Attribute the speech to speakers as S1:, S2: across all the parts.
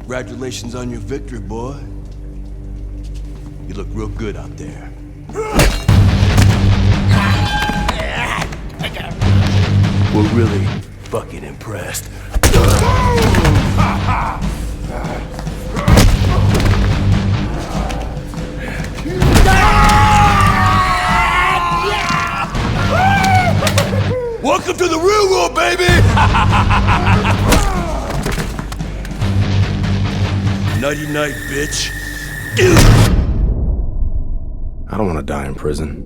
S1: Congratulations on your victory, boy. You look real good out there. We're really fucking impressed. Welcome to the real world, baby! Nighty night, bitch.
S2: I don't want to die in prison.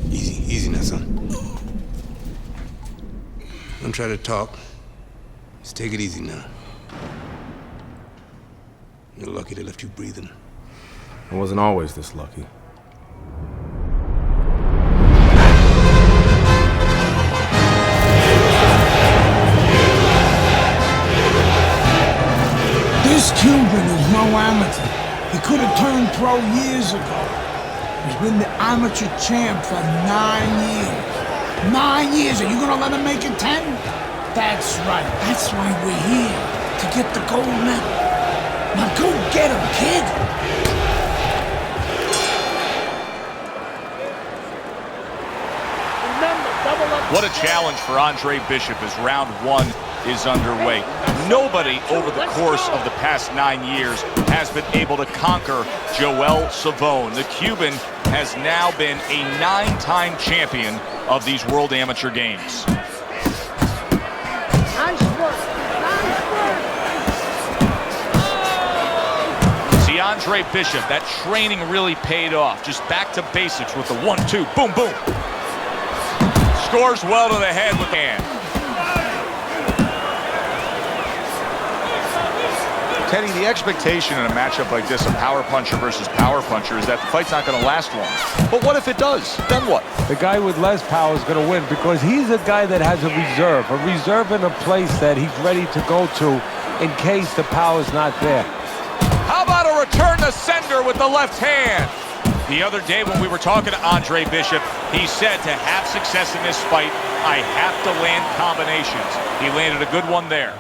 S3: Easy now, son. Don't try to talk. Just take it easy now. You're lucky they left you breathing.
S2: I wasn't always this lucky.
S4: This Cuban is no amateur. He could have turned pro years ago. He's been the amateur champ for 9 years. 9 years, are you gonna let him make it 10? That's right, that's why we're here, to get the gold medal. Now go get him, kid!
S5: What a challenge for Andre Bishop as round one is underway. Nobody over the course of the past 9 years has been able to conquer Joel Savone. The Cuban has now been a 9-time champion of these World Amateur Games.
S6: Nice work. Nice work.
S5: See, Andre Bishop, that training really paid off. Just back to basics with the 1-2, boom, boom. Scores well to the head with the hand. Teddy, the expectation in a matchup like this, a power puncher versus power puncher, is that the fight's not going to last long. But what if it does? Then what?
S7: The guy with less power is going to win because he's a guy that has a reserve in a place that he's ready to go to in case the power's not there.
S5: How about a return to sender with the left hand? The other day when we were talking to Andre Bishop, he said to have success in this fight, I have to land combinations. He landed a good one there.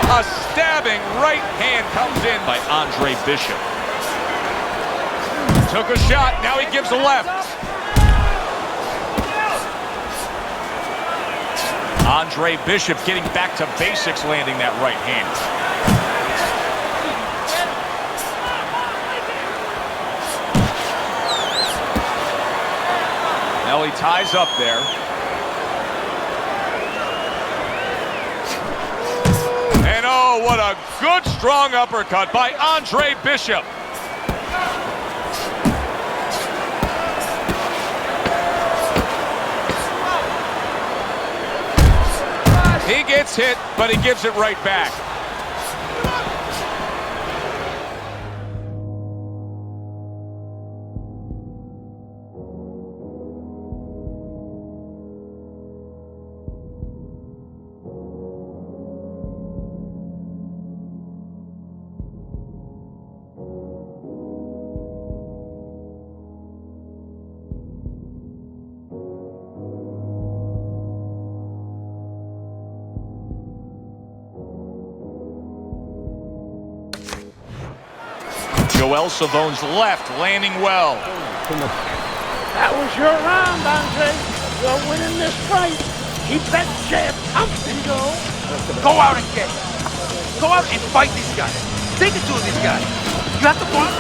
S5: A stabbing right hand comes in by Andre Bishop. Took a shot, now he gives a left. Andre Bishop getting back to basics, landing that right hand. Now he ties up there. And oh, what a good strong uppercut by Andre Bishop. He gets hit, but he gives it right back. Joel Savone's left landing well.
S6: That was your round, Andre. You're winning this fight. Keep that jab pumping, Joe.
S8: Go out and get it. Go out and fight these guys. Take it to these guys. You have to fight.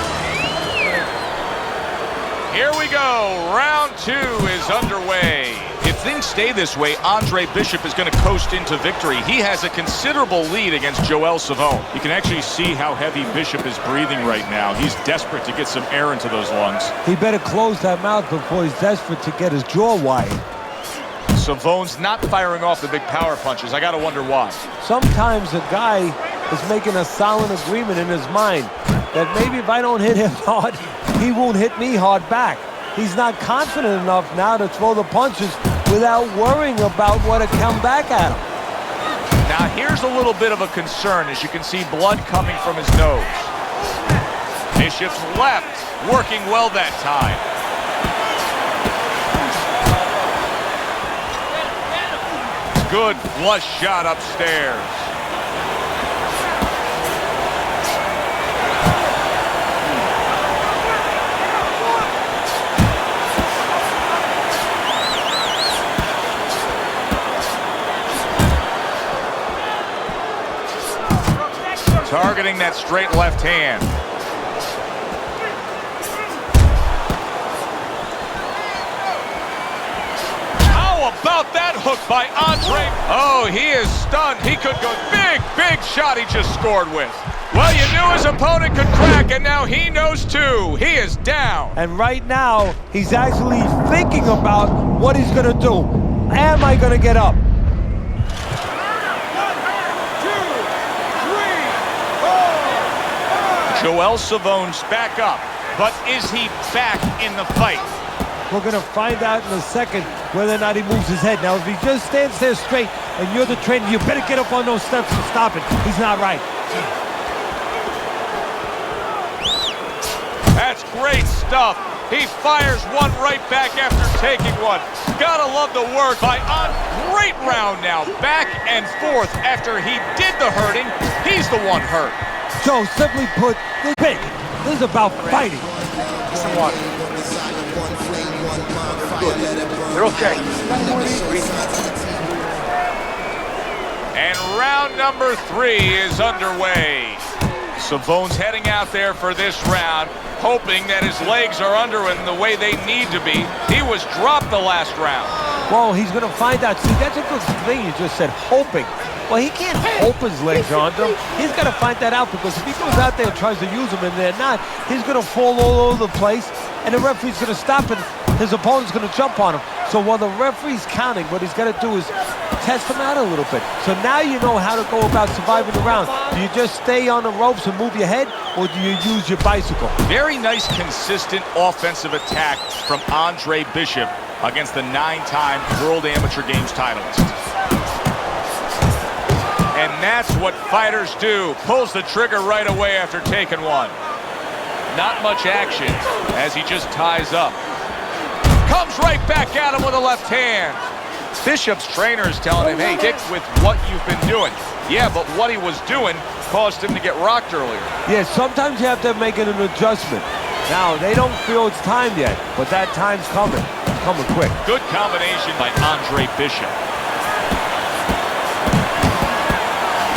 S5: Here we go. Round 2 is underway. If things stay this way, Andre Bishop is going to coast into victory. He has a considerable lead against Joel Savone. You can actually see how heavy Bishop is breathing right now. He's desperate to get some air into those lungs.
S7: He better close that mouth before he's desperate to get his jaw wide.
S5: Savone's not firing off the big power punches. I got to wonder why.
S7: Sometimes a guy is making a silent agreement in his mind that maybe if I don't hit him hard, he won't hit me hard back. He's not confident enough now to throw the punches without worrying about what will come back at him.
S5: Now here's a little bit of a concern, as you can see blood coming from his nose. Bishop's left, working well that time. Good flush shot upstairs. Targeting that straight left hand. How about that hook by Andre? Oh, he is stunned. He could go big shot he just scored with. Well, you knew his opponent could crack, and now he knows too. He is down.
S7: And right now, he's actually thinking about what he's going to do. Am I going to get up?
S5: Joel Savone's back up, but is he back in the fight?
S7: We're going to find out in a second whether or not he moves his head. Now, if he just stands there straight and you're the trainer, you better get up on those steps and stop it. He's not right.
S5: That's great stuff. He fires one right back after taking one. Gotta love the work by On. Great round now, back and forth. After he did the hurting, he's the one hurt.
S7: Joe, simply put, this is big. This is about fighting.
S8: Some water. Good. They're okay.
S5: And round number 3 is underway. Savone's heading out there for this round, hoping that his legs are under him the way they need to be. He was dropped the last round.
S7: Well, he's going to find out. See, that's a good thing you just said, hoping. Well, he can't hope his legs are under him. He's got to find that out, because if he goes out there and tries to use them and they're not, he's going to fall all over the place, and the referee's going to stop it. His opponent's going to jump on him. So while the referee's counting, what he's got to do is test him out a little bit. So now you know how to go about surviving the round. Do you just stay on the ropes and move your head, or do you use your bicycle?
S5: Very nice, consistent offensive attack from Andre Bishop against the 9-time World Amateur Games titleist. And that's what fighters do. Pulls the trigger right away after taking one. Not much action as he just ties up. Comes right back at him with a left hand. Bishop's trainer is telling him, hey, stick with what you've been doing. Yeah, but what he was doing caused him to get rocked earlier.
S7: Yeah, sometimes you have to make an adjustment. Now, they don't feel it's time yet, but that time's coming. It's coming quick.
S5: Good combination by Andre Bishop.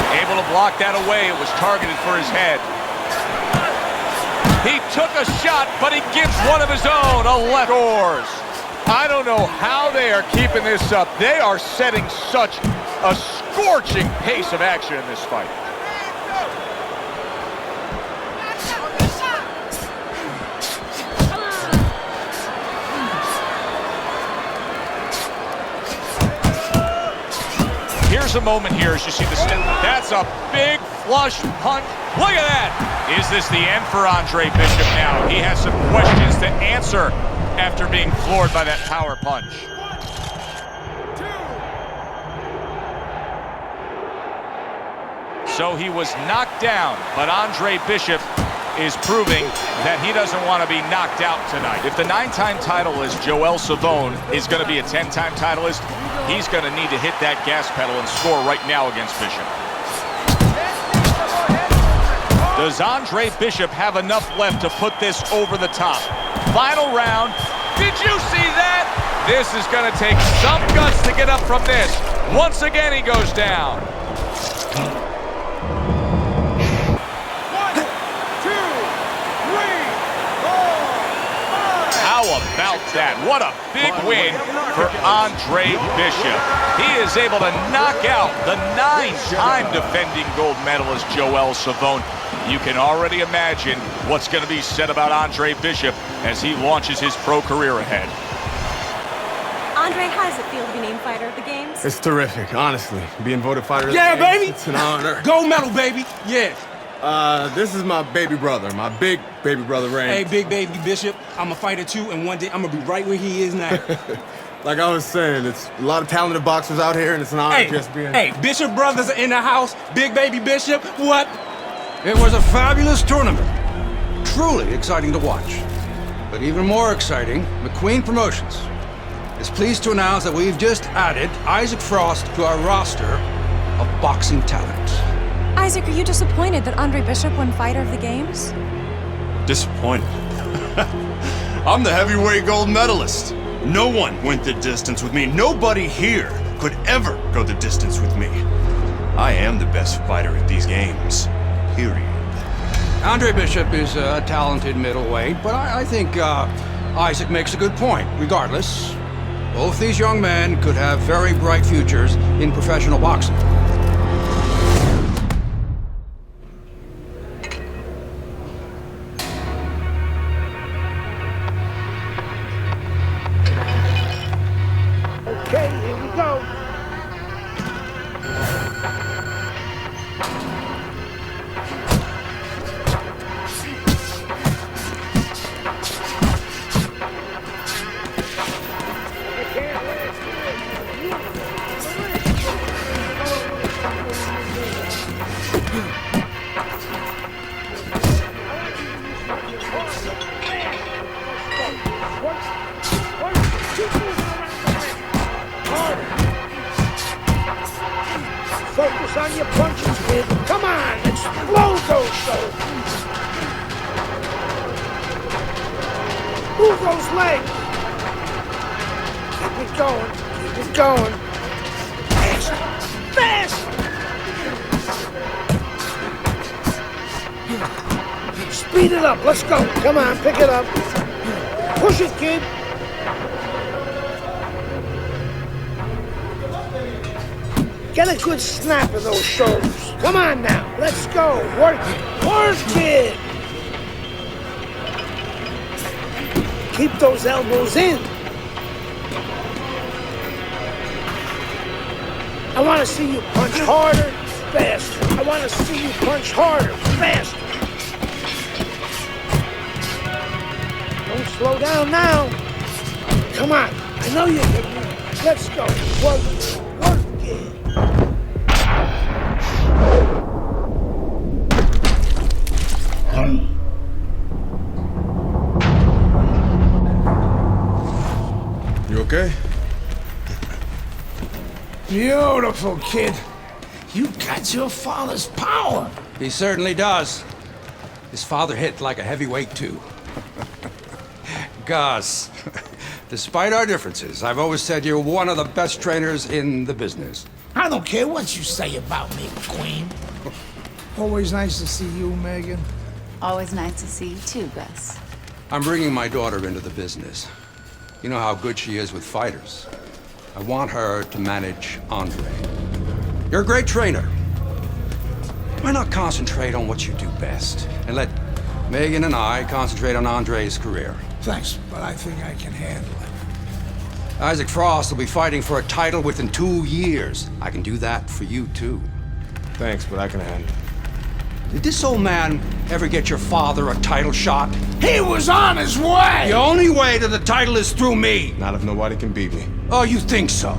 S5: Able to block that away. It was targeted for his head. He took a shot, but he gives one of his own, a left doors. I don't know how they are keeping this up. They are setting such a scorching pace of action in this fight. Here's a moment here as you see the snap. That's a big flush punch. Look at that. Is this the end for Andre Bishop now? He has some questions to answer after being floored by that power punch. So he was knocked down, but Andre Bishop is proving that he doesn't want to be knocked out tonight. If the 9-time titleist Joel Savone is going to be a 10-time titleist, he's going to need to hit that gas pedal and score right now against Bishop. Does Andre Bishop have enough left to put this over the top? Final round. Did you see that? This is going to take some guts to get up from this. Once again, he goes down. How about that? What a big win for Andre Bishop. He is able to knock out the 9-time defending gold medalist Joel Savone. You can already imagine what's going to be said about Andre Bishop as he launches his pro career ahead.
S9: Andre, how does it feel to be named fighter of the games?
S2: It's terrific, honestly. Being voted fighter of the
S3: Yeah,
S2: games,
S3: baby.
S2: it's an honor.
S3: Gold medal, baby. Yeah.
S2: This is my baby brother, my big baby brother, Rain.
S3: Hey, big baby Bishop, I'm a fighter too, and one day I'm gonna be right where he is now.
S2: Like I was saying, it's a lot of talented boxers out here, and it's an honor just being...
S3: Hey, Bishop brothers are in the house. Big baby Bishop, what? It was a fabulous tournament. Truly exciting to watch. But even more exciting, McQueen Promotions is pleased to announce that we've just added Isaac Frost to our roster of boxing talent.
S9: Isaac, are you disappointed that Andre Bishop won fighter of the games?
S10: Disappointed. I'm the heavyweight gold medalist. No one went the distance with me. Nobody here could ever go the distance with me. I am the best fighter at these games. Period.
S3: Andre Bishop is a talented middleweight, but I think Isaac makes a good point. Regardless, both these young men could have very bright futures in professional boxing.
S6: Okay, here we go. Focus on your punches, kid. Come on, explode those shoulders. Move those legs. Keep it going. Keep it going. Fast. Fast. Speed it up. Let's go. Come on, pick it up. Push it, kid. Get a good snap of those shoulders. Come on now, let's go. Work it. Work it. Keep those elbows in. I want to see you punch harder, faster. I want to see you punch harder, faster. Don't slow down now. Come on, I know you can. Let's go. Work it. Work it.
S2: You okay?
S4: Beautiful, kid. You got your father's power.
S3: He certainly does. His father hit like a heavyweight, too. Gus, despite our differences, I've always said you're one of the best trainers in the business.
S4: I don't care what you say about me, Queen. Always nice to see you, Megan.
S11: Always nice to see you too, Gus.
S3: I'm bringing my daughter into the business. You know how good she is with fighters. I want her to manage Andre. You're a great trainer. Why not concentrate on what you do best and let Megan and I concentrate on Andre's career?
S4: Thanks, but I think I can handle it.
S3: Isaac Frost will be fighting for a title within 2 years. I can do that for you, too.
S2: Thanks, but I can handle it.
S3: Did this old man ever get your father a title shot?
S4: He was on his way!
S3: The only way to the title is through me.
S2: Not if nobody can beat me.
S3: Oh, you think so?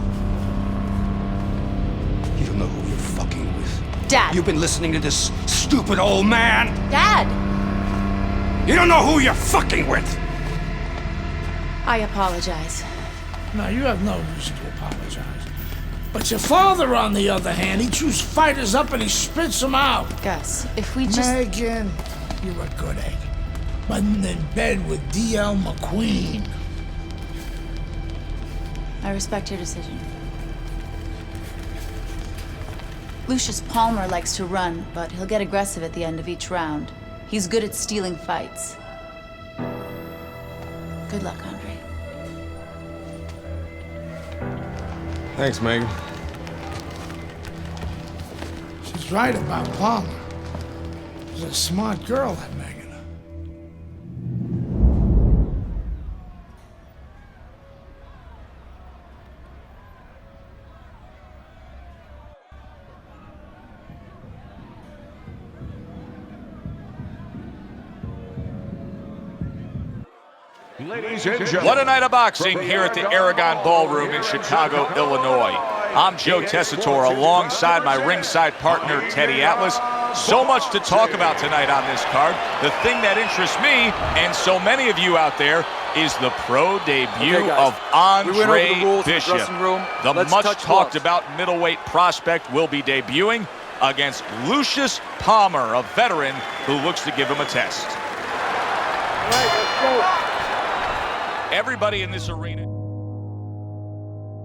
S3: You don't know who you're fucking with.
S11: Dad.
S3: You've been listening to this stupid old man.
S11: Dad!
S3: You don't know who you're fucking with.
S11: I apologize.
S4: No, you have no reason to apologize. But your father, on the other hand, he chews fighters up and he spits them out.
S11: Gus, if we just...
S4: Megan, you're a good egg. Butting in bed with D.L. McQueen.
S11: I respect your decision. Lucius Palmer likes to run, but he'll get aggressive at the end of each round. He's good at stealing fights. Good luck, Andre.
S2: Thanks, Megan.
S4: She's right about Palmer. She's a smart girl, that Megan.
S5: Ladies and gentlemen, what a night of boxing here at the Aragon Ballroom in Chicago, Illinois. I'm Joe Tessitore alongside my ringside partner, Teddy Atlas. So much to talk about tonight on this card. The thing that interests me, and so many of you out there, is the pro debut of Andre Bishop. The much-talked-about middleweight prospect will be debuting against Lucius Palmer, a veteran who looks to give him a test.
S6: All right, let's go.
S5: Everybody in this arena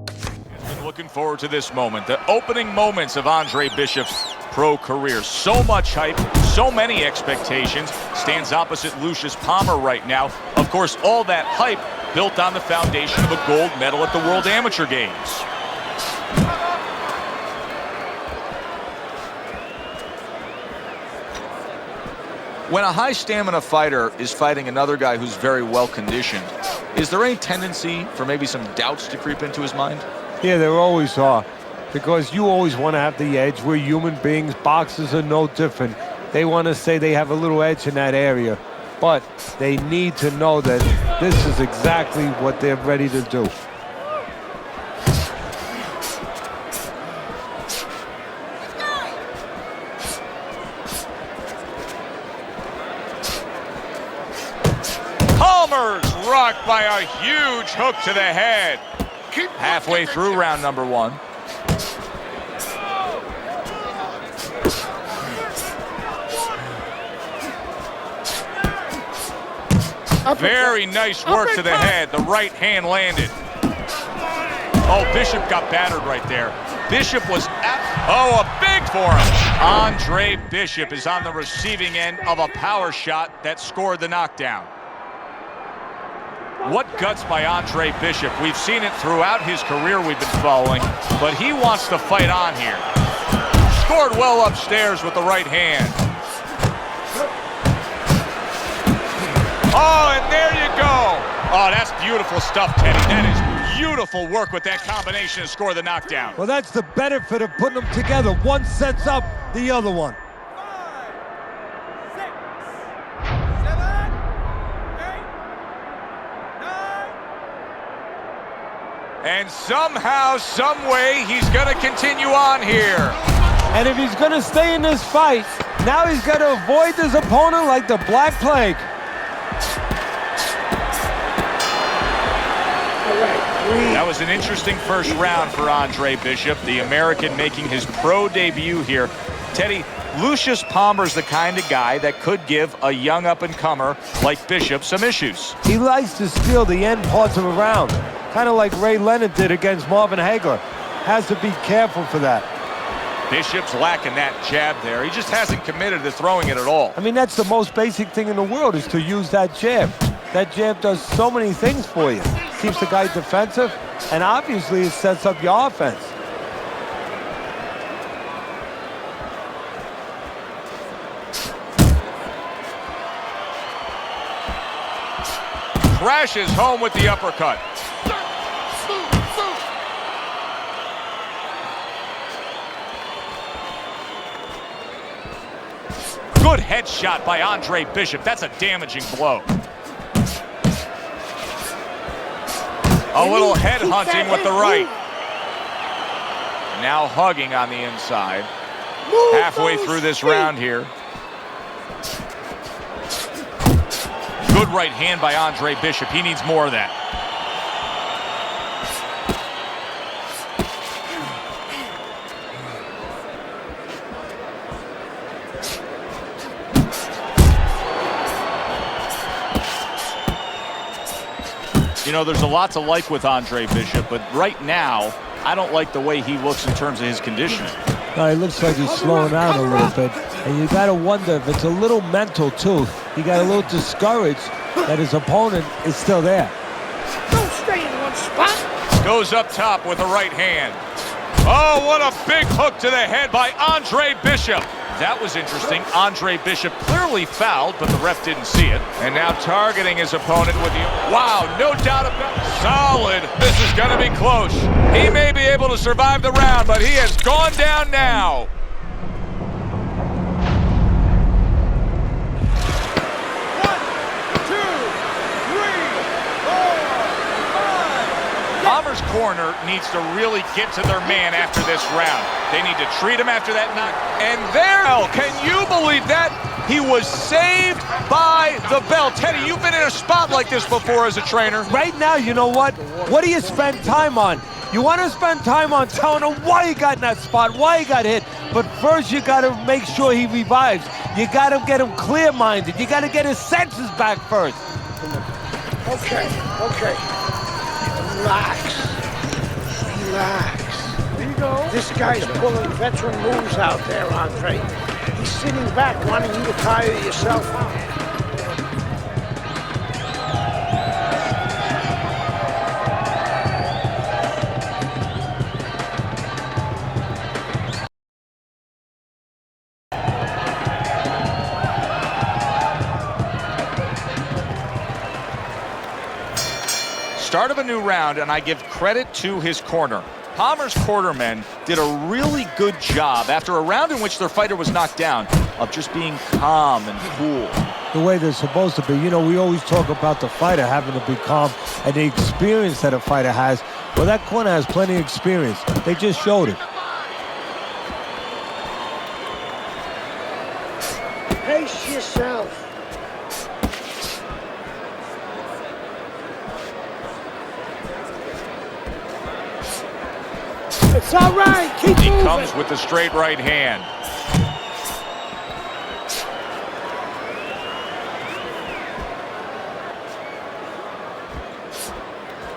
S5: has been looking forward to this moment, the opening moments of Andre Bishop's pro career. So much hype, so many expectations. Stands opposite Lucius Palmer right now. Of course, all that hype built on the foundation of a gold medal at the World Amateur Games. When a high-stamina fighter is fighting another guy who's very well-conditioned, is there any tendency for maybe some doubts to creep into his mind?
S7: Yeah, there always are. Because you always want to have the edge. We're human beings. Boxers are no different. They want to say they have a little edge in that area. But they need to know that this is exactly what they're ready to do.
S5: Rocked by a huge hook to the head. Halfway through round number one. Very nice work to the head. The right hand landed. Oh, Bishop got battered right there. Bishop was a big forearm. Andre Bishop is on the receiving end of a power shot that scored the knockdown. What guts by Andre Bishop. We've seen it throughout his career we've been following, but he wants to fight on here. Scored well upstairs with the right hand. Oh, and there you go. Oh, that's beautiful stuff, Teddy. That is beautiful work with that combination to score the knockdown.
S7: Well, that's the benefit of putting them together. One sets up the other one.
S5: And somehow, some way, he's going to continue on here.
S7: And if he's going to stay in this fight, now he's got to avoid his opponent like the Black Plague.
S5: That was an interesting first round for Andre Bishop, the American making his pro debut here. Teddy, Lucius Palmer's the kind of guy that could give a young up-and-comer like Bishop some issues.
S7: He likes to steal the end parts of a round. Kind of like Ray Leonard did against Marvin Hagler. Has to be careful for that.
S5: Bishop's lacking that jab there. He just hasn't committed to throwing it at all.
S7: I mean, that's the most basic thing in the world is to use that jab. That jab does so many things for you. Keeps the guy defensive, and obviously it sets up your offense.
S5: Crashes home with the uppercut. Good headshot by Andre Bishop. That's a damaging blow. A little head hunting with the right. Now hugging on the inside. Halfway through this round here. Good right hand by Andre Bishop. He needs more of that. You know, there's a lot to like with Andre Bishop, but right now, I don't like the way he looks in terms of his conditioning.
S7: No, he looks like he's slowing down a little bit. And you got to wonder if it's a little mental, too. He got a little discouraged that his opponent is still there.
S6: Don't stay in one spot.
S5: Goes up top with the right hand. Oh, what a big hook to the head by Andre Bishop. That was interesting. Andre Bishop clearly fouled, but the ref didn't see it. And now targeting his opponent with the... Wow, no doubt about it. Solid. This is going to be close. He may be able to survive the round, but he has gone down now. Palmer's corner needs to really get to their man after this round. They need to treat him after that knock. And there, can you believe that? He was saved by the bell. Teddy, you've been in a spot like this before as a trainer.
S7: Right now, you know what? What do you spend time on? You want to spend time on telling him why he got in that spot, why he got hit. But first, you got to make sure he revives. You got to get him clear-minded. You got to get his senses back first.
S6: Okay. Relax. There you go. This guy's pulling veteran moves out there, Andre. He's sitting back wanting you to tire yourself out.
S5: Start of a new round, and I give credit to his corner. Palmer's cornermen did a really good job after a round in which their fighter was knocked down of just being calm and cool.
S7: The way they're supposed to be. You know, we always talk about the fighter having to be calm and the experience that a fighter has. Well, that corner has plenty of experience. They just showed it.
S6: Pace yourself. It's all right. Keep
S5: He
S6: moving.
S5: comes with the straight right hand.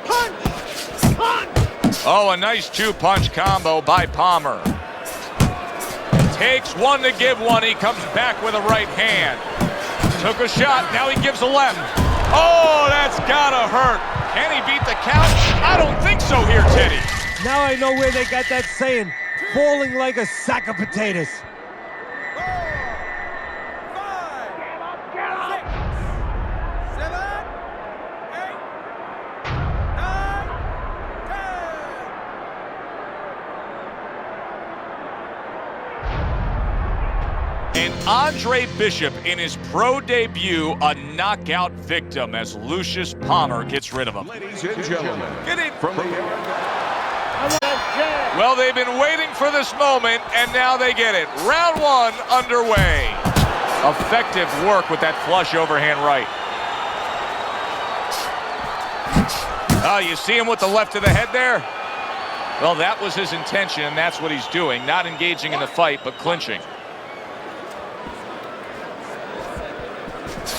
S6: Punch!
S5: Oh, a nice two-punch combo by Palmer. Takes one to give one. He comes back with a right hand. Took a shot. Now he gives a left. Oh, that's gotta hurt. Can he beat the count? I don't think so here, Teddy.
S7: Now I know where they got that saying, falling like a sack of potatoes.
S8: 4, 5, 6, 7, 8, 9, 10.
S5: And Andre Bishop in his pro debut, a knockout victim as Lucius Palmer gets rid of him.
S1: Ladies and gentlemen,
S5: Get in.
S1: from the
S5: Well, they've been waiting for this moment, and now they get it. Round one underway. Effective work with that flush overhand right. Oh, you see him with the left to the head there? Well, that was his intention, and that's what he's doing. Not engaging in the fight, but clinching.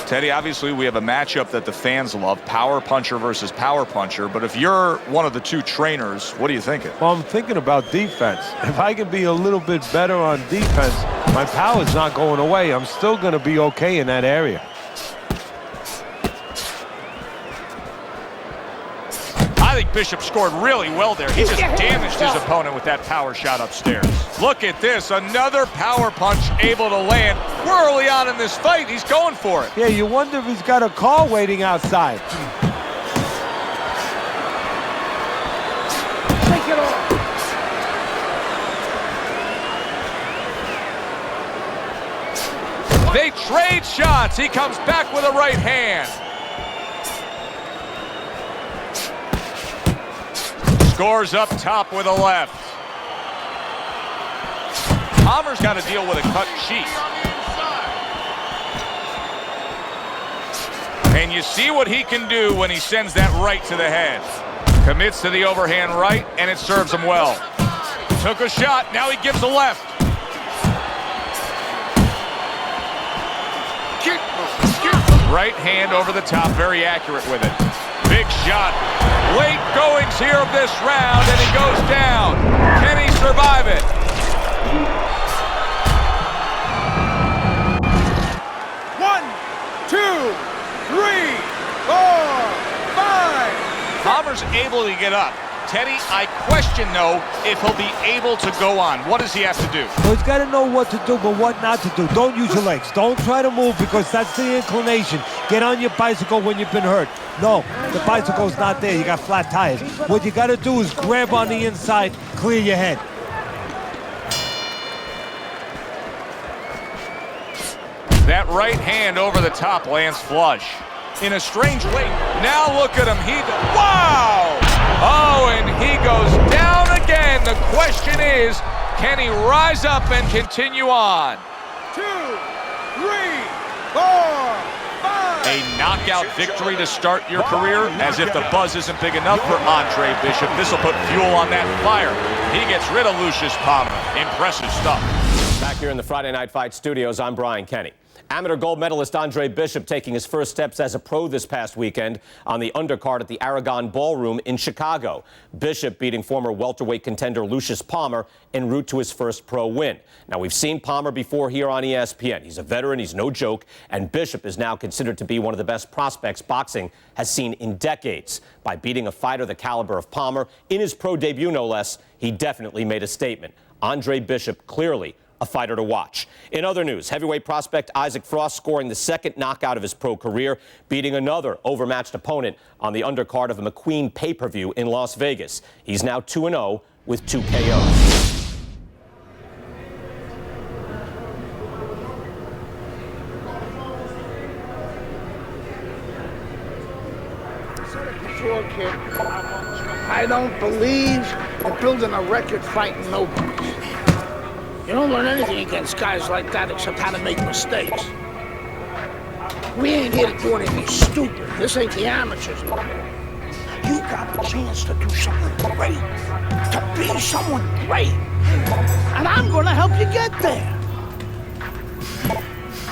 S5: Teddy, obviously we have a matchup that the fans love, power puncher versus power puncher, but if you're one of the two trainers, what are you thinking?
S7: Well, I'm thinking about defense. If I can be a little bit better on defense, my power's not going away. I'm still going to be okay in that area.
S5: I think Bishop scored really well there. He just damaged his opponent with that power shot upstairs. Look at this, another power punch able to land. We're early on in this fight. He's going for it.
S7: Yeah, you wonder if he's got a car waiting outside.
S6: Take it off.
S5: They trade shots. He comes back with a right hand. Scores up top with a left. Palmer's got to deal with a cut sheet. And you see what he can do when he sends that right to the head. Commits to the overhand right, and it serves him well. Took a shot, now he gives a left. Right hand over the top, very accurate with it. Big shot. Late goings here of this round, and he goes down. Can he survive it?
S8: One, 2, 3, 4, 5.
S5: Palmer's able to get up. Teddy, I question, though, if he'll be able to go on. What does he have to do?
S7: Well, he's got to know what to do, but what not to do. Don't use your legs. Don't try to move because that's the inclination. Get on your bicycle when you've been hurt. No, the bicycle's not there. You got flat tires. What you got to do is grab on the inside, clear your head.
S5: That right hand over the top lands flush. In a strange way, now look at him. Wow! Oh, and he goes down again. The question is, can he rise up and continue on?
S6: 2, 3, 4, 5.
S5: A knockout victory to start your career, as if the buzz isn't big enough for Andre Bishop. This will put fuel on that fire. He gets rid of Lucius Palmer. Impressive stuff.
S12: Back here in the Friday Night Fight studios, I'm Brian Kenny. Amateur gold medalist Andre Bishop taking his first steps as a pro this past weekend on the undercard at the Aragon Ballroom in Chicago. Bishop beating former welterweight contender Lucius Palmer en route to his first pro win. Now, we've seen Palmer before here on ESPN. He's a veteran, he's no joke, and Bishop is now considered to be one of the best prospects boxing has seen in decades. By beating a fighter the caliber of Palmer in his pro debut, no less, he definitely made a statement. Andre Bishop clearly a fighter to watch. In other news, heavyweight prospect Isaac Frost scoring the second knockout of his pro career, beating another overmatched opponent on the undercard of a McQueen pay-per-view in Las Vegas. He's now 2-0 with 2 KOs.
S6: Kid, I don't believe in building a record fighting nobody. You don't learn anything against guys like that except how to make mistakes. We ain't here to do anything stupid. This ain't the amateurs. You got a chance to do something great, to be someone great. And I'm gonna help you get there.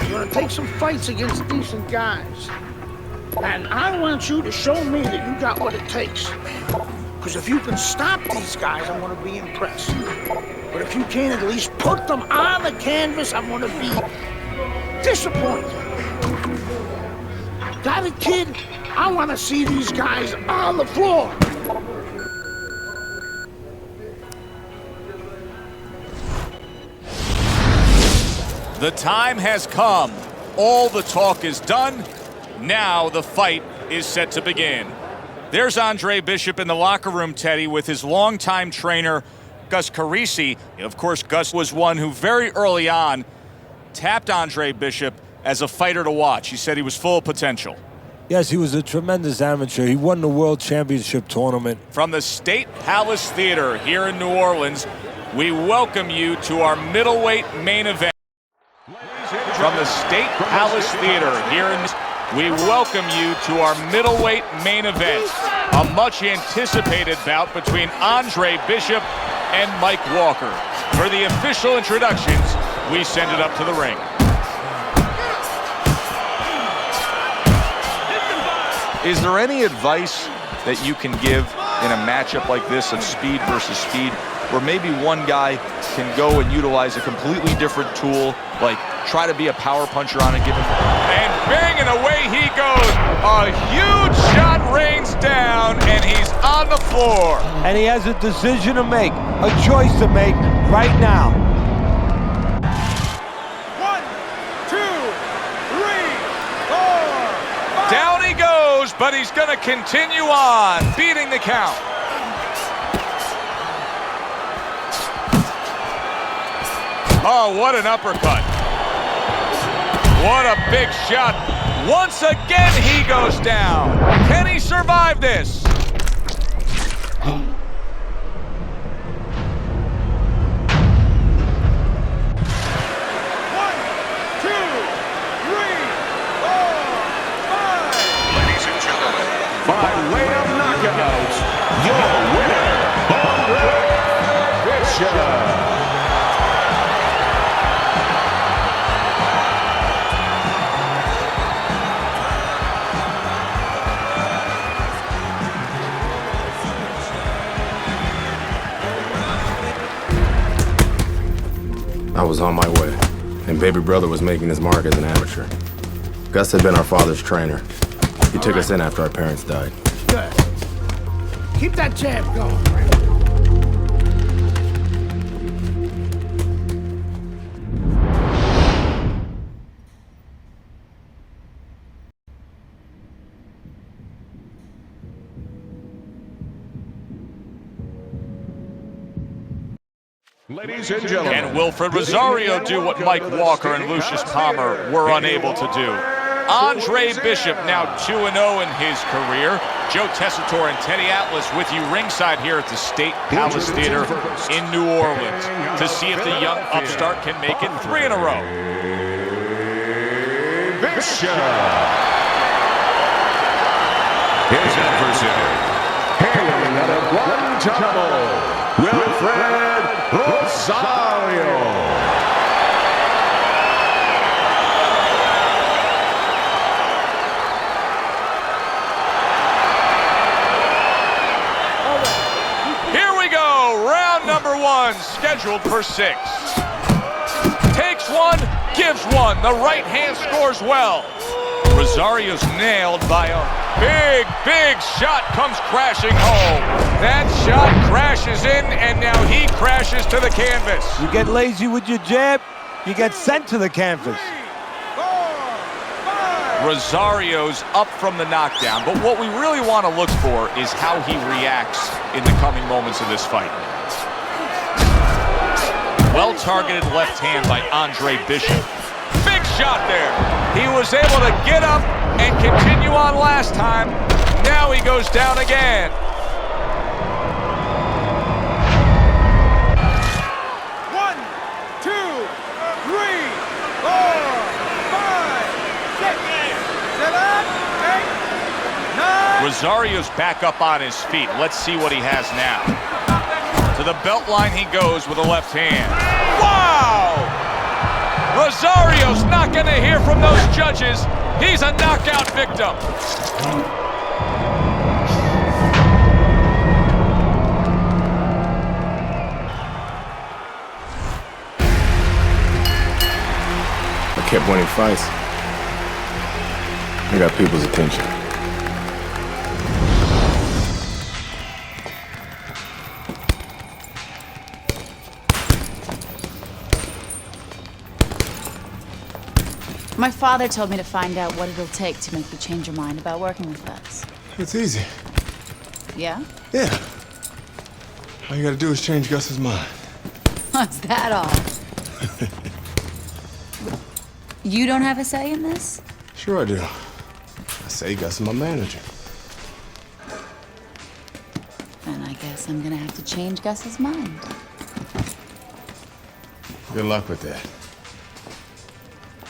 S6: You're gonna take some fights against decent guys. And I want you to show me that you got what it takes. Because if you can stop these guys, I'm gonna be impressed. But if you can't at least put them on the canvas, I'm gonna be disappointed. Got it, kid? I wanna see these guys on the floor.
S5: The time has come. All the talk is done. Now the fight is set to begin. There's Andre Bishop in the locker room, Teddy, with his longtime trainer, Gus Carisi. Of course, Gus was one who very early on tapped Andre Bishop as a fighter to watch. He said he was full of potential.
S7: Yes, he was a tremendous amateur. He won the World Championship tournament.
S5: From the State Palace Theater here in New Orleans, we welcome you to our middleweight main event. From the State Palace Theater here in we welcome you to our middleweight main event, a much-anticipated bout between Andre Bishop and Mike Walker. For the official introductions, we send it up to the ring. Is there any advice that you can give in a matchup like this of speed versus speed, where maybe one guy can go and utilize a completely different tool, like try to be a power puncher on a given... And bang, and away he goes. A huge shot rains down, and he's on the floor.
S7: And he has a decision to make, a choice to make right now.
S6: 1, 2, 3, 4, 5.
S5: Down he goes, but he's going to continue on, beating the count. Oh, what an uppercut. What a big shot. Once again, he goes down. Can he survive this?
S13: By way of knockout, your winner, Andre Bishop.
S2: I was on my way, and baby brother was making his mark as an amateur. Gus had been our father's trainer. He took us in after our parents died.
S6: Good. Keep that jab going.
S13: Ladies and gentlemen.
S5: Can Wilfred Rosario do what Mike Walker and Lucius Palmer were unable to do? Andre Bishop now 2-0 in his career. Joe Tessitore and Teddy Atlas with you ringside here at the State Palace Theater in New Orleans to see if the young upstart can make it 3 in a row.
S13: Bishop. His adversary, hailing out of Guantanamo, Wilfred Rosario.
S5: Number 1, scheduled for 6. Takes one, gives one. The right hand scores well. Rosario's nailed by a big shot comes crashing home. That shot crashes in, and now he crashes to the canvas.
S7: You get lazy with your jab, you get sent to the canvas.
S5: Rosario's up from the knockdown, but what we really want to look for is how he reacts in the coming moments of this fight. Well-targeted left hand by Andre Bishop. Big shot there. He was able to get up and continue on last time. Now he goes down again.
S8: One, two, three, 4, 5, 6, 7, 8, 9.
S5: Rosario's back up on his feet. Let's see what he has now. To the belt line he goes with a left hand. Wow! Rosario's not going to hear from those judges. He's a knockout victim.
S2: I kept winning fights. I got people's attention.
S11: My father told me to find out what it'll take to make you change your mind about working with us.
S2: It's easy.
S11: Yeah?
S2: Yeah. All you gotta do is change Gus's mind.
S11: Is that all? You don't have a say in this?
S2: Sure I do. I say Gus is my manager.
S11: Then I guess I'm gonna have to change Gus's mind.
S2: Good luck with that.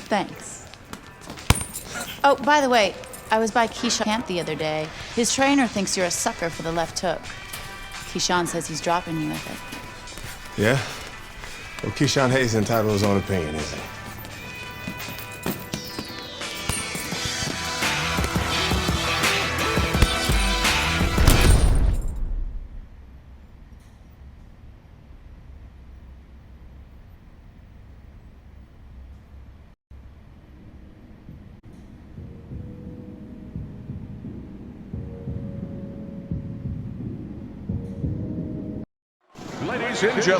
S11: Thanks. Oh, by the way, I was by Keyshawn camp the other day. His trainer thinks you're a sucker for the left hook. Keyshawn says he's dropping you with it.
S2: Yeah? Well, Keyshawn Hayes is entitled to his own opinion, isn't he?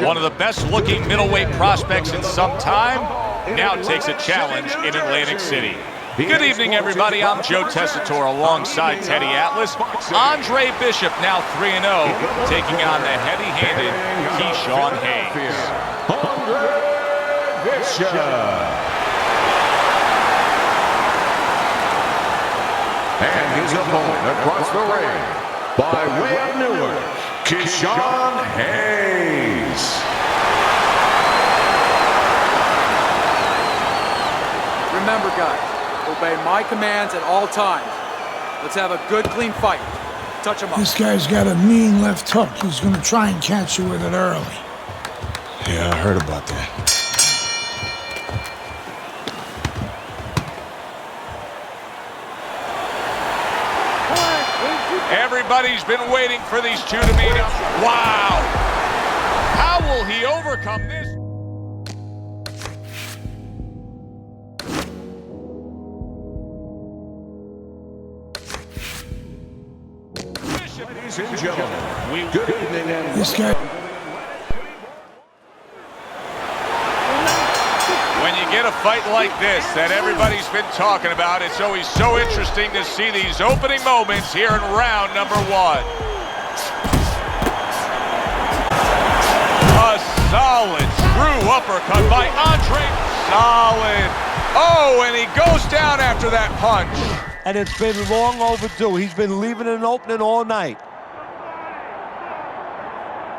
S5: One of the best-looking middleweight prospects in some time now takes a challenge in Atlantic City. Good evening, everybody. I'm Joe Tessitore alongside Teddy Atlas. Andre Bishop now 3-0, taking on the heavy-handed Keyshawn Hayes.
S13: Andre Bishop. And his opponent across the ring, by way of Newark, Keyshawn Hayes.
S14: Remember, guys, obey my commands at all times. Let's have a good, clean fight. Touch him up.
S4: This guy's got a mean left hook. He's gonna try and catch you with it early.
S2: Yeah, I heard about that.
S5: Everybody's been waiting for these two to meet up. Wow! How will he overcome this? Bishop
S13: Ladies and gentlemen, good evening and
S4: This guy.
S5: When you get a fight like this that everybody's been talking about, it's always so interesting to see these opening moments here in round number 1. A solid screw uppercut by Andre. Solid. Oh, and he goes down after that punch.
S7: And it's been long overdue. He's been leaving an opening all night.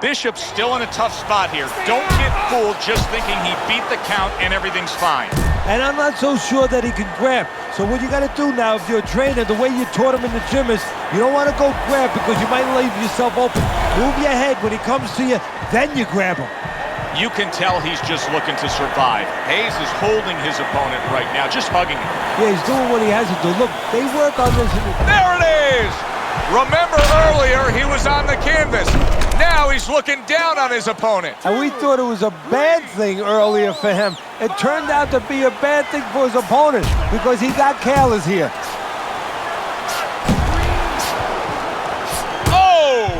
S5: Bishop's still in a tough spot here. Don't get fooled just thinking he beat the count and everything's fine.
S7: And I'm not so sure that he can grab. So what you got to do now, if you're a trainer, the way you taught him in the gym is you don't want to go grab because you might leave yourself open. Move your head when he comes to you, then you grab him.
S5: You can tell he's just looking to survive. Hayes is holding his opponent right now, just hugging him.
S7: Yeah, he's doing what he has to do. Look, they work on this.
S5: There it is! Remember earlier, he was on the canvas. Now he's looking down on his opponent.
S7: And we thought it was a bad thing earlier for him. It turned out to be a bad thing for his opponent because he got careless here.
S5: Oh!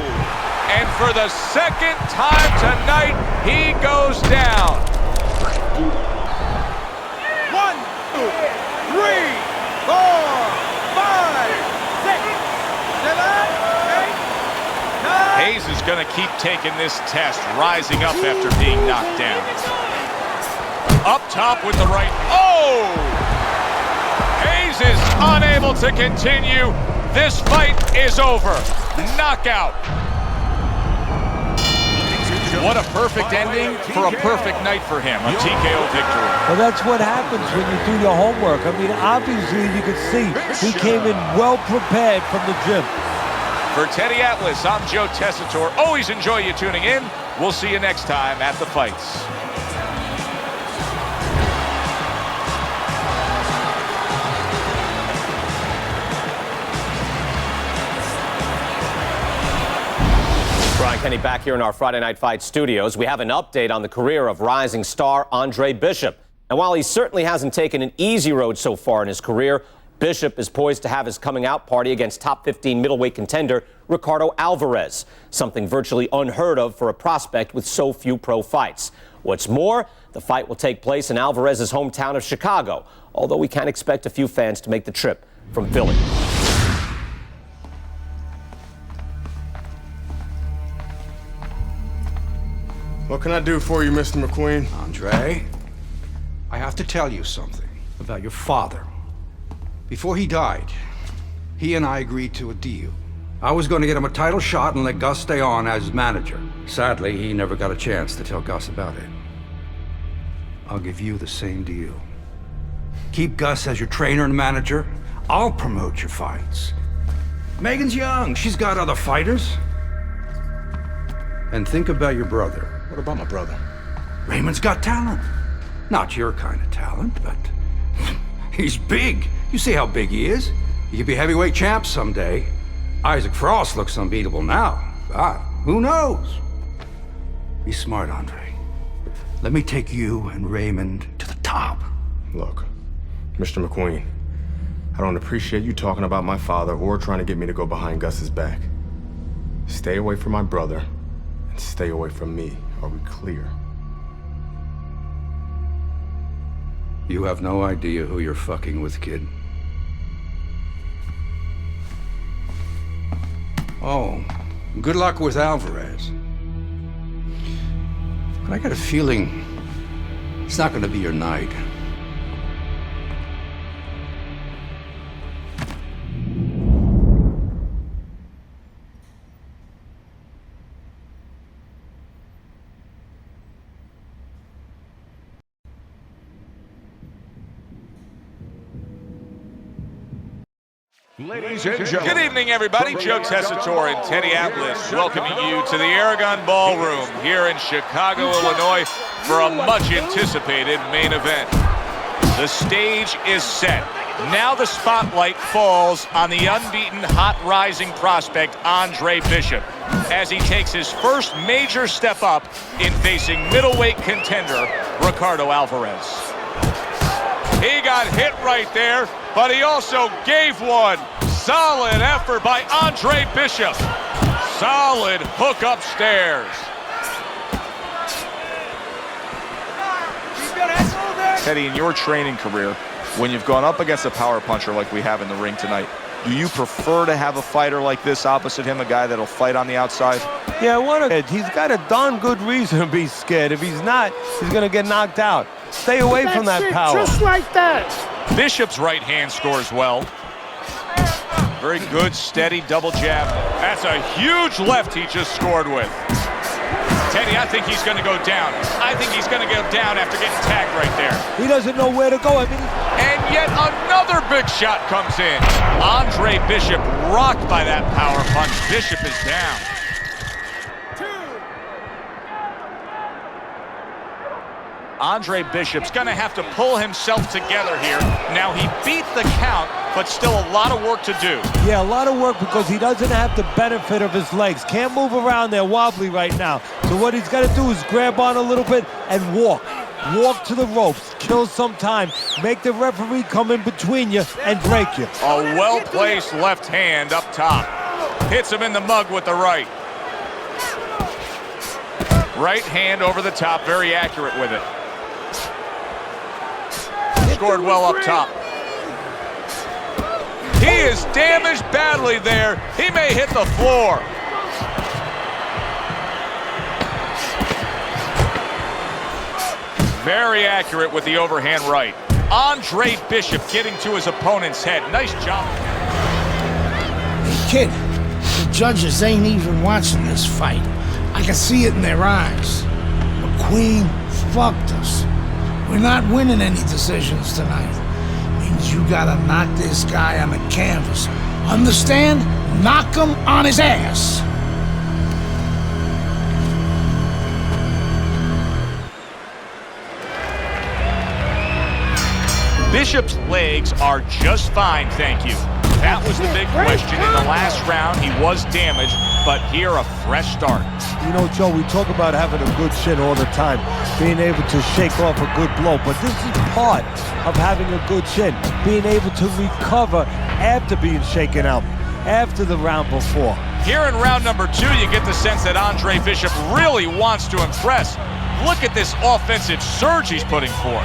S5: And for the second time tonight, he goes down.
S8: 1, 2, 3, 4, 5, 6, 7, 8, 9.
S5: Hayes is going to keep taking this test, rising up after being knocked down. Up top with the right. Oh! Hayes is unable to continue. This fight is over. Knockout. What a perfect ending for a perfect night for him. A TKO victory.
S7: Well, that's what happens when you do your homework. I mean, obviously, you can see he came in well prepared from the gym.
S5: For Teddy Atlas, I'm Joe Tessitore. Always enjoy you tuning in. We'll see you next time at the fights.
S12: Brian Kenny back here in our Friday Night Fight studios. We have an update on the career of rising star Andre Bishop. And while he certainly hasn't taken an easy road so far in his career, Bishop is poised to have his coming out party against top 15 middleweight contender Ricardo Alvarez, something virtually unheard of for a prospect with so few pro fights. What's more, the fight will take place in Alvarez's hometown of Chicago, although we can expect a few fans to make the trip from Philly.
S2: What can I do for you, Mr. McQueen?
S3: Andre, I have to tell you something about your father. Before he died, he and I agreed to a deal. I was going to get him a title shot and let Gus stay on as manager. Sadly, he never got a chance to tell Gus about it. I'll give you the same deal. Keep Gus as your trainer and manager. I'll promote your fights. Megan's young. She's got other fighters. And think about your brother.
S2: What about my brother?
S3: Raymond's got talent. Not your kind of talent, but he's big. You see how big he is. He could be heavyweight champ someday. Isaac Frost looks unbeatable now. God, who knows? Be smart, Andre. Let me take you and Raymond to the top.
S2: Look, Mr. McQueen, I don't appreciate you talking about my father or trying to get me to go behind Gus's back. Stay away from my brother and stay away from me. Are we clear?
S3: You have no idea who you're fucking with, kid. Oh, good luck with Alvarez. But I got a feeling it's not going to be your night.
S13: Ladies and gentlemen.
S5: Good evening, everybody. Joe Tessitore and Teddy Atlas welcoming you to the Aragon Ballroom here in Chicago, Illinois for a much-anticipated main event. The stage is set. Now the spotlight falls on the unbeaten, hot-rising prospect Andre Bishop as he takes his first major step up in facing middleweight contender Ricardo Alvarez. He got hit right there, but he also gave one. Solid effort by Andre Bishop. Solid hook upstairs.
S8: Teddy, in your training career, when you've gone up against a power puncher like we have in the ring tonight, do you prefer to have a fighter like this opposite him, a guy that'll fight on the outside?
S7: Yeah, he's got a darn good reason to be scared. If he's not, he's going to get knocked out. Stay away from that power.
S6: Just like that.
S5: Bishop's right hand scores well. Very good, steady double jab. That's a huge left he just scored with. Teddy, I think he's going to go down. I think he's going to go down after getting tagged right there.
S7: He doesn't know where to go.
S5: And yet another big shot comes in. Andre Bishop rocked by that power punch. Bishop is down. Andre Bishop's going to have to pull himself together here. Now, he beat the count, but still a lot of work to do.
S7: Yeah, a lot of work because he doesn't have the benefit of his legs. Can't move around there wobbly right now. So what he's got to do is grab on a little bit and walk. Walk to the ropes, kill some time, make the referee come in between you and break you.
S5: A well-placed left hand up top. Hits him in the mug with the right. Right hand over the top, very accurate with it. Scored well up top. He is damaged badly there. He may hit the floor. Very accurate with the overhand right. Andre Bishop getting to his opponent's head. Nice job.
S4: Hey, kid, the judges ain't even watching this fight. I can see it in their eyes. McQueen fucked us. We're not winning any decisions tonight. Means you gotta knock this guy on the canvas. Understand? Knock him on his ass.
S5: Bishop's legs are just fine, thank you. That was the big question. In the last round, he was damaged, but here a fresh start.
S7: You know, Joe, we talk about having a good chin all the time, being able to shake off a good blow, but this is part of having a good chin, being able to recover after being shaken out, after the round before.
S5: Here in round number 2, you get the sense that Andre Bishop really wants to impress. Look at this offensive surge he's putting forth.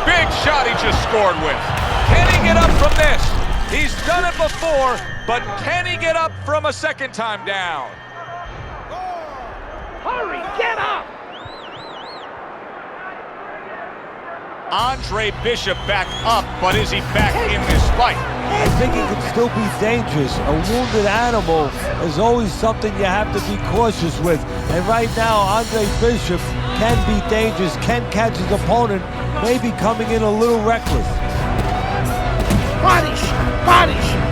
S5: Big shot he just scored with. Can he get up from this? He's done it before, but can he get up from a second time down?
S6: Hurry, get up!
S5: Andre Bishop back up, but is he back in this fight?
S7: I think he could still be dangerous. A wounded animal is always something you have to be cautious with. And right now, Andre Bishop can be dangerous, can catch his opponent, maybe coming in a little reckless.
S6: Body shot, body shot.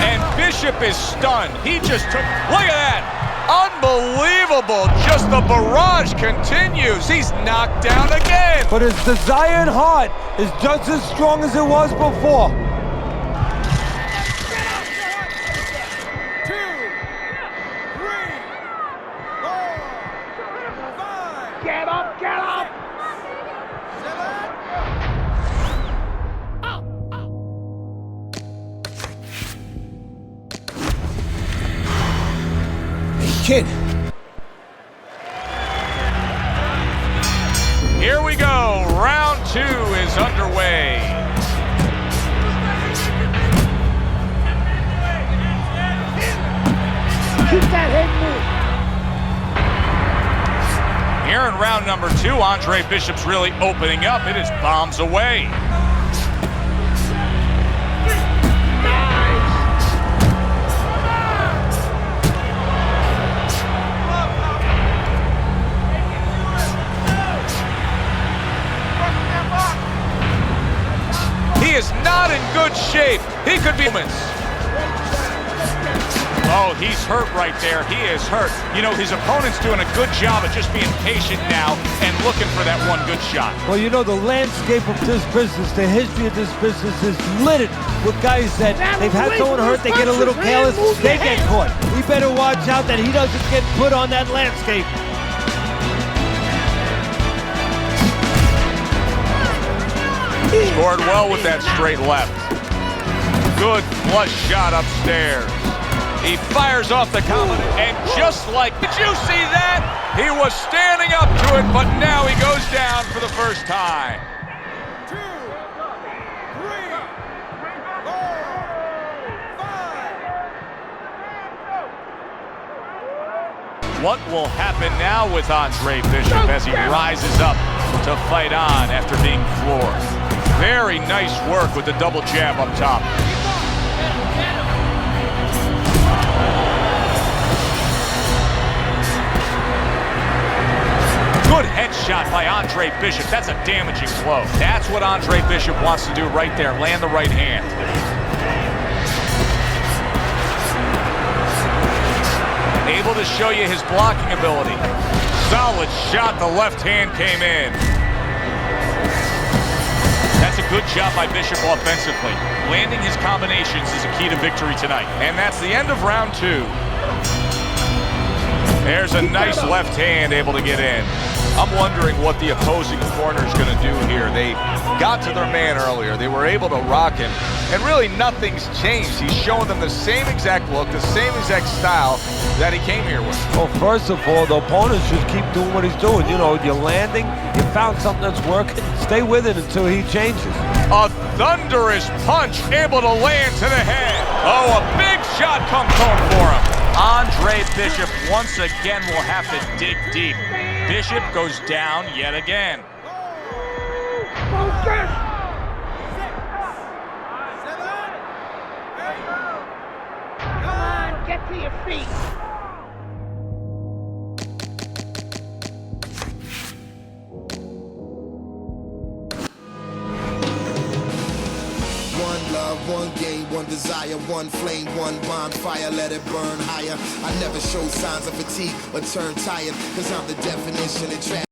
S5: And Bishop is stunned. He just took, look at that. Unbelievable. Just the barrage continues. He's knocked down again.
S7: But his desire and heart is just as strong as it was before.
S6: Get up, get up!
S4: Hey, kid.
S5: Here we go. Round 2 is underway.
S6: Keep that head moving.
S5: Here in round number 2, Andre Bishop's really opening up. It is bombs away. He is not in good shape. He could be moments. Oh, he's hurt right there. He is hurt. You know, his opponent's doing a good job of just being patient now and looking for that one good shot.
S7: Well, you know, the landscape of this business, the history of this business is littered with guys that they've had someone hurt, they get a little careless, they get caught. We better watch out that he doesn't get put on that landscape.
S5: Scored well with that straight left. Good flush shot upstairs. He fires off the combination, and just like, did you see that? He was standing up to it, but now he goes down for the first time.
S15: 2, 3, 4, 5.
S5: What will happen now with Andre Bishop as he rises up to fight on after being floored? Very nice work with the double jab up top. Good headshot by Andre Bishop. That's a damaging blow. That's what Andre Bishop wants to do right there, land the right hand. Able to show you his blocking ability. Solid shot, the left hand came in. That's a good job by Bishop offensively. Landing his combinations is a key to victory tonight. And that's the end of round 2. There's a nice left hand able to get in. I'm wondering what the opposing corner is going to do here. They got to their man earlier. They were able to rock him. And really nothing's changed. He's showing them the same exact look, the same exact style that he came here with.
S7: Well, first of all, the opponent should keep doing what he's doing. You know, you're landing, you found something that's working, stay with it until he changes.
S5: A thunderous punch able to land to the head. Oh, a big shot comes home for him. Andre Bishop once again will have to dig deep. Bishop goes down yet again.
S6: Come on, get to your feet.
S16: One love, one game, one desire, one flame, one bonfire, let it burn higher. I never show signs of fatigue or turn tired, cause I'm the definition of traffic.